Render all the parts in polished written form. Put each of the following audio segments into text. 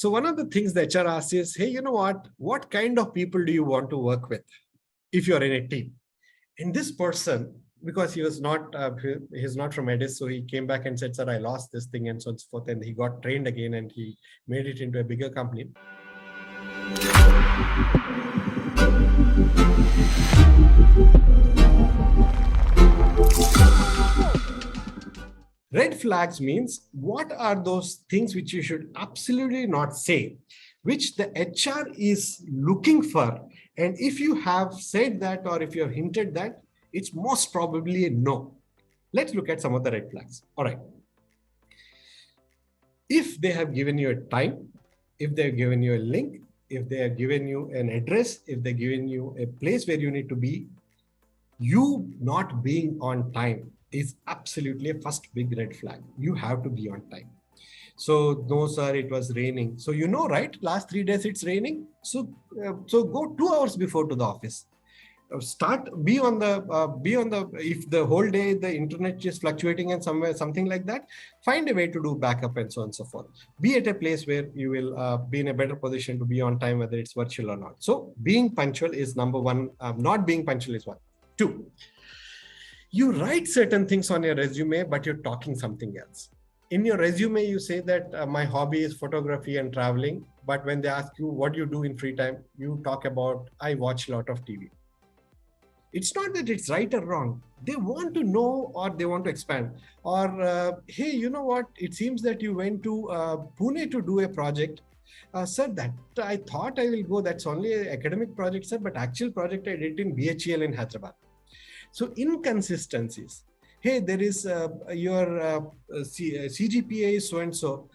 So one of the things the HR asks is, hey, you know what kind of people do you want to work with if you're in a team? And this person, because he's not from Edis, so he came back and said, sir, I lost this thing and so on and so forth. And he got trained again and he made it into a bigger company. Red flags means what are those things which you should absolutely not say, which the HR is looking for. And if you have said that or if you have hinted that, it's most probably a no. Let's look at some of the red flags. All right. If they have given you a time, if they've given you a link, if they have given you an address, if they've given you a place where you need to be, you not being on time is absolutely a first big red flag. You have to be on time. So no, sir, it was raining. So you know, right? Last 3 days it's raining. So go 2 hours before to the office. Be on the if the whole day the internet is fluctuating and something like that, find a way to do backup and so on and so forth. Be at a place where you will be in a better position to be on time, whether it's virtual or not. So being punctual is number one. Not being punctual is one. 2, you write certain things on your resume, but you're talking something else. In your resume, you say that my hobby is photography and traveling. But when they ask you what you do in free time, you talk about, I watch a lot of TV. It's not that it's right or wrong. They want to know or they want to expand. Or, hey, you know what? It seems that you went to Pune to do a project. Sir, that I thought I will go. That's only an academic project, sir. But actual project I did in BHEL in Hyderabad. So inconsistencies. Hey, there is your CGPA is so-and-so.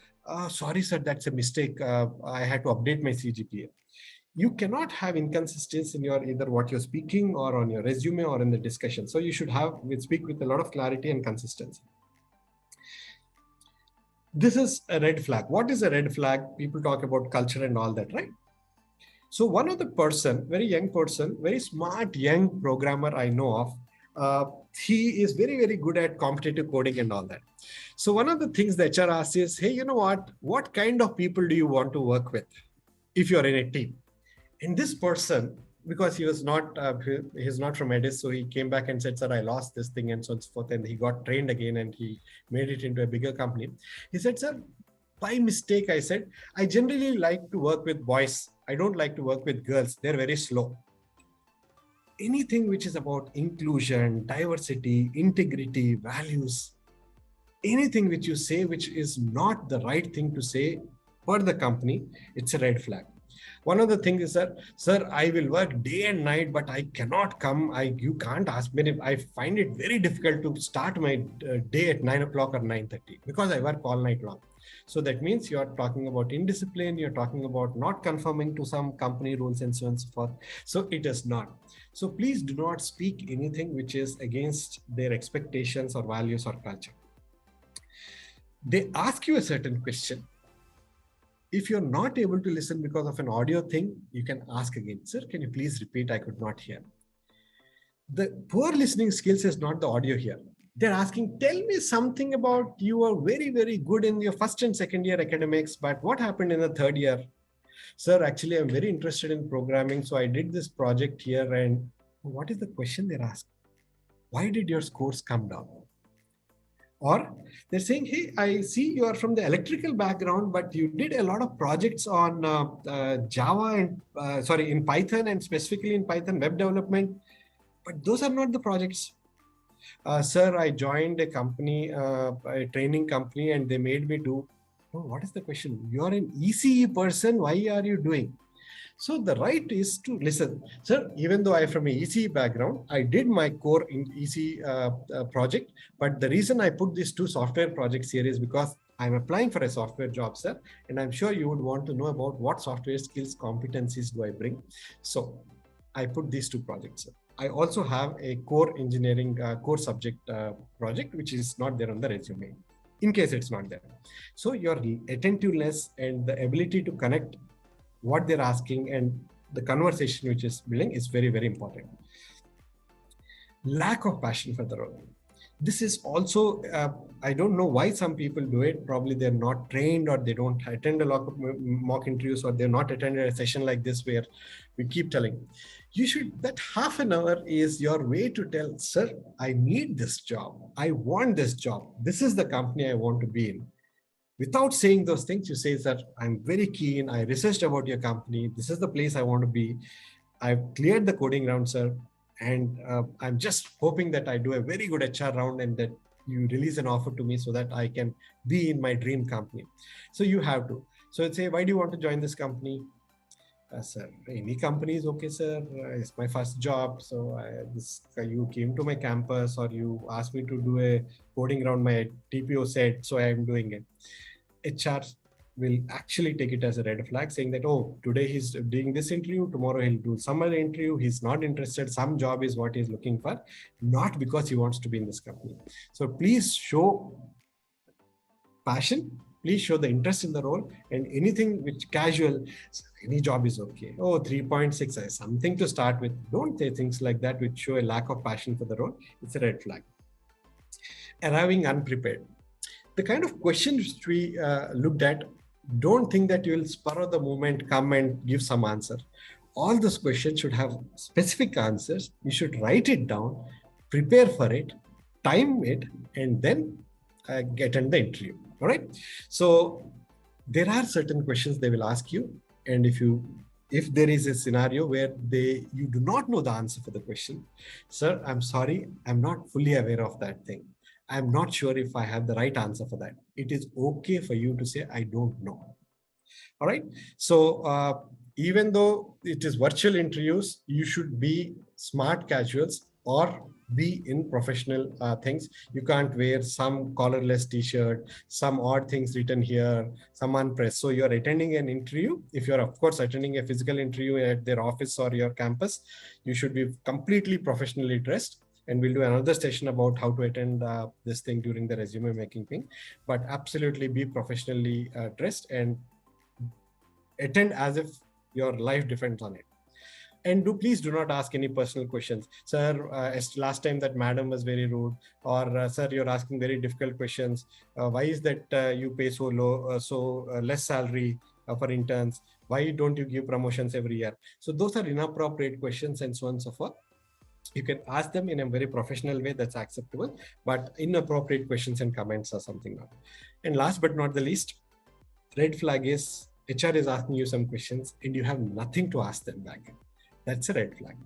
Sorry, sir, that's a mistake. I had to update my CGPA. You cannot have inconsistencies in your either what you're speaking or on your resume or in the discussion. So you should speak with a lot of clarity and consistency. This is a red flag. What is a red flag? People talk about culture and all that, right? So one of the person, very young person, very smart young programmer I know of, he is very, very good at competitive coding and all that. So one of the things the HR asks is, hey, you know what kind of people do you want to work with if you're in a team? And this person, because he's not from Edis, so he came back and said, sir, I lost this thing and so on and so forth. And he got trained again and he made it into a bigger company. He said, sir, by mistake, I said, I generally like to work with boys. I don't like to work with girls. They're very slow. Anything which is about inclusion, diversity, integrity, values, anything which you say which is not the right thing to say for the company, it's a red flag. One of the things is that, sir, I will work day and night, but I cannot come. You can't ask me. I find it very difficult to start my day at 9 o'clock or 9:30 because I work all night long. So that means you're talking about indiscipline, you're talking about not conforming to some company rules and so on and so forth. So it is not. So please do not speak anything which is against their expectations or values or culture. They ask you a certain question. If you're not able to listen because of an audio thing, you can ask again, sir, can you please repeat? I could not hear. The poor listening skills is not the audio here. They're asking, tell me something about you are very, very good in your first and second year academics, but what happened in the third year? Sir, actually, I'm very interested in programming. So I did this project here. And what is the question they're asking? Why did your scores come down? Or they're saying, hey, I see you are from the electrical background, but you did a lot of projects on Java and, in Python and specifically in Python web development. But those are not the projects. Sir, I joined a company, a training company, and they made me do, what is the question? You're an ECE person. Why are you doing? So the right is to listen. Sir, even though I'm from an ECE background, I did my core in ECE project. But the reason I put these 2 software projects here is because I'm applying for a software job, sir. And I'm sure you would want to know about what software skills, competencies do I bring. So I put these 2 projects, sir. I also have a core engineering core subject project, which is not there on the resume, in case it's not there. So your attentiveness and the ability to connect what they're asking and the conversation which is building is very, very important. Lack of passion for the role. This is also, I don't know why some people do it. Probably they're not trained, or they don't attend a lot of mock interviews, or they're not attended a session like this where we keep telling. You should, that half an hour is your way to tell, sir, I need this job. I want this job. This is the company I want to be in. Without saying those things, you say, sir, I'm very keen. I researched about your company. This is the place I want to be. I've cleared the coding round, sir. And I'm just hoping that I do a very good HR round and that you release an offer to me so that I can be in my dream company. So you have to. So I'd say, why do you want to join this company? Sir, any company is okay, sir. It's my first job. So you came to my campus, or you asked me to do a coding round, my TPO said, so I am doing it. HR will actually take it as a red flag, saying that, oh, today he's doing this interview, tomorrow he'll do some other interview, he's not interested, some job is what he's looking for, not because he wants to be in this company. So please show passion, please show the interest in the role, and anything which casual, any job is okay. Oh, 3.6 is something to start with. Don't say things like that which show a lack of passion for the role. It's a red flag. Arriving unprepared. The kind of questions which we looked at, don't think that you will spur of the moment come and give some answer. All those questions should have specific answers. You should write it down, prepare for it, time it, and then get in the interview. All right. So there are certain questions they will ask you, and if there is a scenario where you do not know the answer for the question, sir, I'm sorry, I'm not fully aware of that thing. I'm not sure if I have the right answer for that. It is okay for you to say, I don't know. All right. So even though it is virtual interviews, you should be smart casuals or be in professional things. You can't wear some collarless t-shirt, some odd things written here, some unpressed. So you're attending an interview. If you're, of course, attending a physical interview at their office or your campus, you should be completely professionally dressed. And we'll do another session about how to attend this thing during the resume making thing. But absolutely be professionally dressed and attend as if your life depends on it. And please do not ask any personal questions. Sir, last time that madam was very rude, or sir, you're asking very difficult questions. Why is that you pay so low, less salary for interns? Why don't you give promotions every year? So those are inappropriate questions and so on and so forth. You can ask them in a very professional way, that's acceptable, but inappropriate questions and comments are something not. And last but not the least, red flag is HR is asking you some questions and you have nothing to ask them back. That's a red flag.